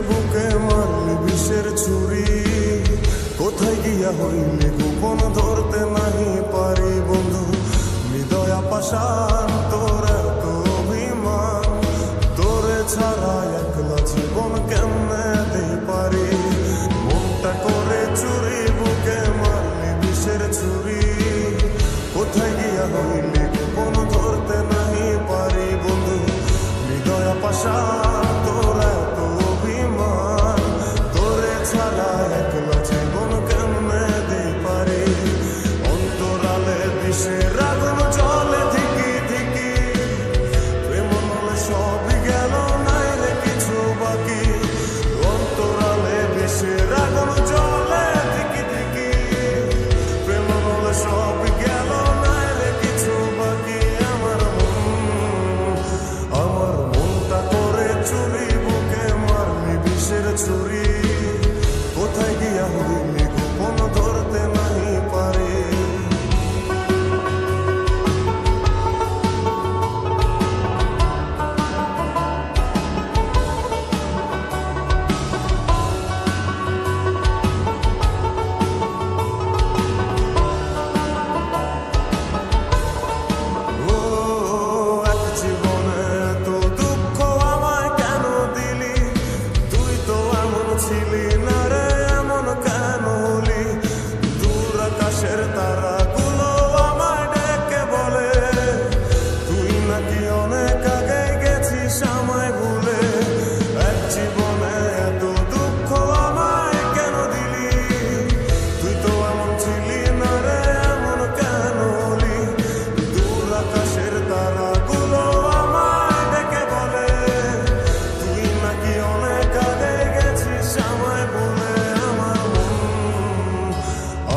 বুকে মারলি বিষের ছুরি, কোথায় গিয়া হইলি গোপন ধরতে নাহি পারি বন্ধু। হৃদয় পাষাণ তোর এত অভিমান, তোরে ছাড়া একলা জীবন কেমনে দিই পারি। মনটা করে চুরি বুকে মারলি বিষের ছুরি, কোথায় গিয়া হইলি গোপন ধরতে নাহি পারি বন্ধু। হৃদয় পাষাণ তোর এত অভিমান, তোরে ছাড়া একলা জীবন কেমনে দিই পারি। অন্তরালে বিষের আগুন জ্বলে ধিকি ধিকি, প্রেম মনে সবই গেল নাই রে কিছু বাকি। অন্তরালে বিষের আগুন জ্বলে ধিকি ধিকি, প্রেম মনে সবই গেল নাই রে কিছু বাকি। আমার মনটা করে চুরি বুকে মারলি বিষের ছুরি, কোথায় গিয়া হইলি গোপন ধরতে নাহি পারি। ছিলি না রে এমন কেন হলি, দূর আকাশের তারাগুলো আমায় ডেকে বলে, তুই নাকি অনেক আগে গেছিস আমায় ভুলে। এক জীবনে এত দুঃখ আমায় কেন দিলি, তুই তো এমন ছিলি না রে এমন কেন হলি। দূর আকাশের তারাগুলো আমায় ডেকে বলে, তুই নাকি অনেক আগে গেছিস আমায় বলে।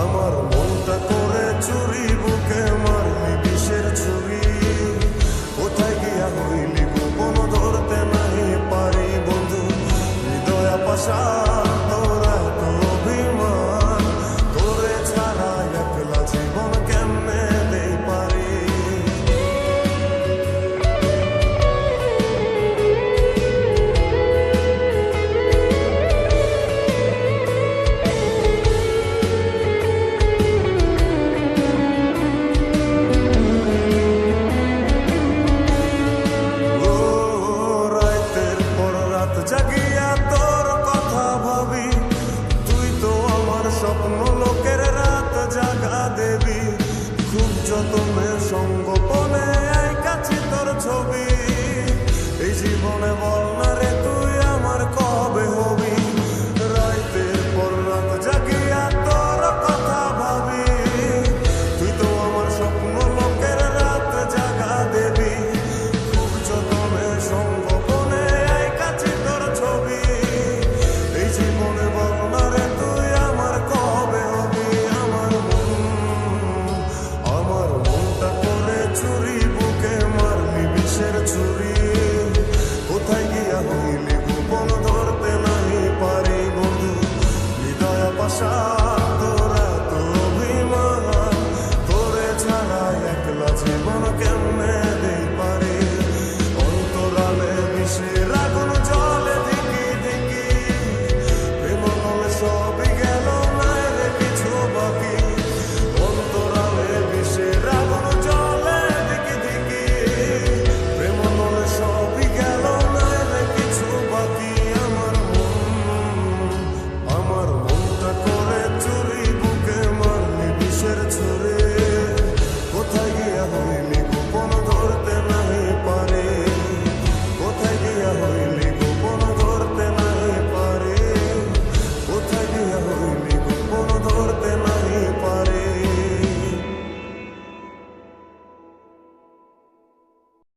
আমার মনটা করে চুরি বুকে মারলি বিষের ছুরি, কোথায় গিয়া হইলি গোপন ধরতে নাহি পারি বন্ধু। হৃদয় পাষাণ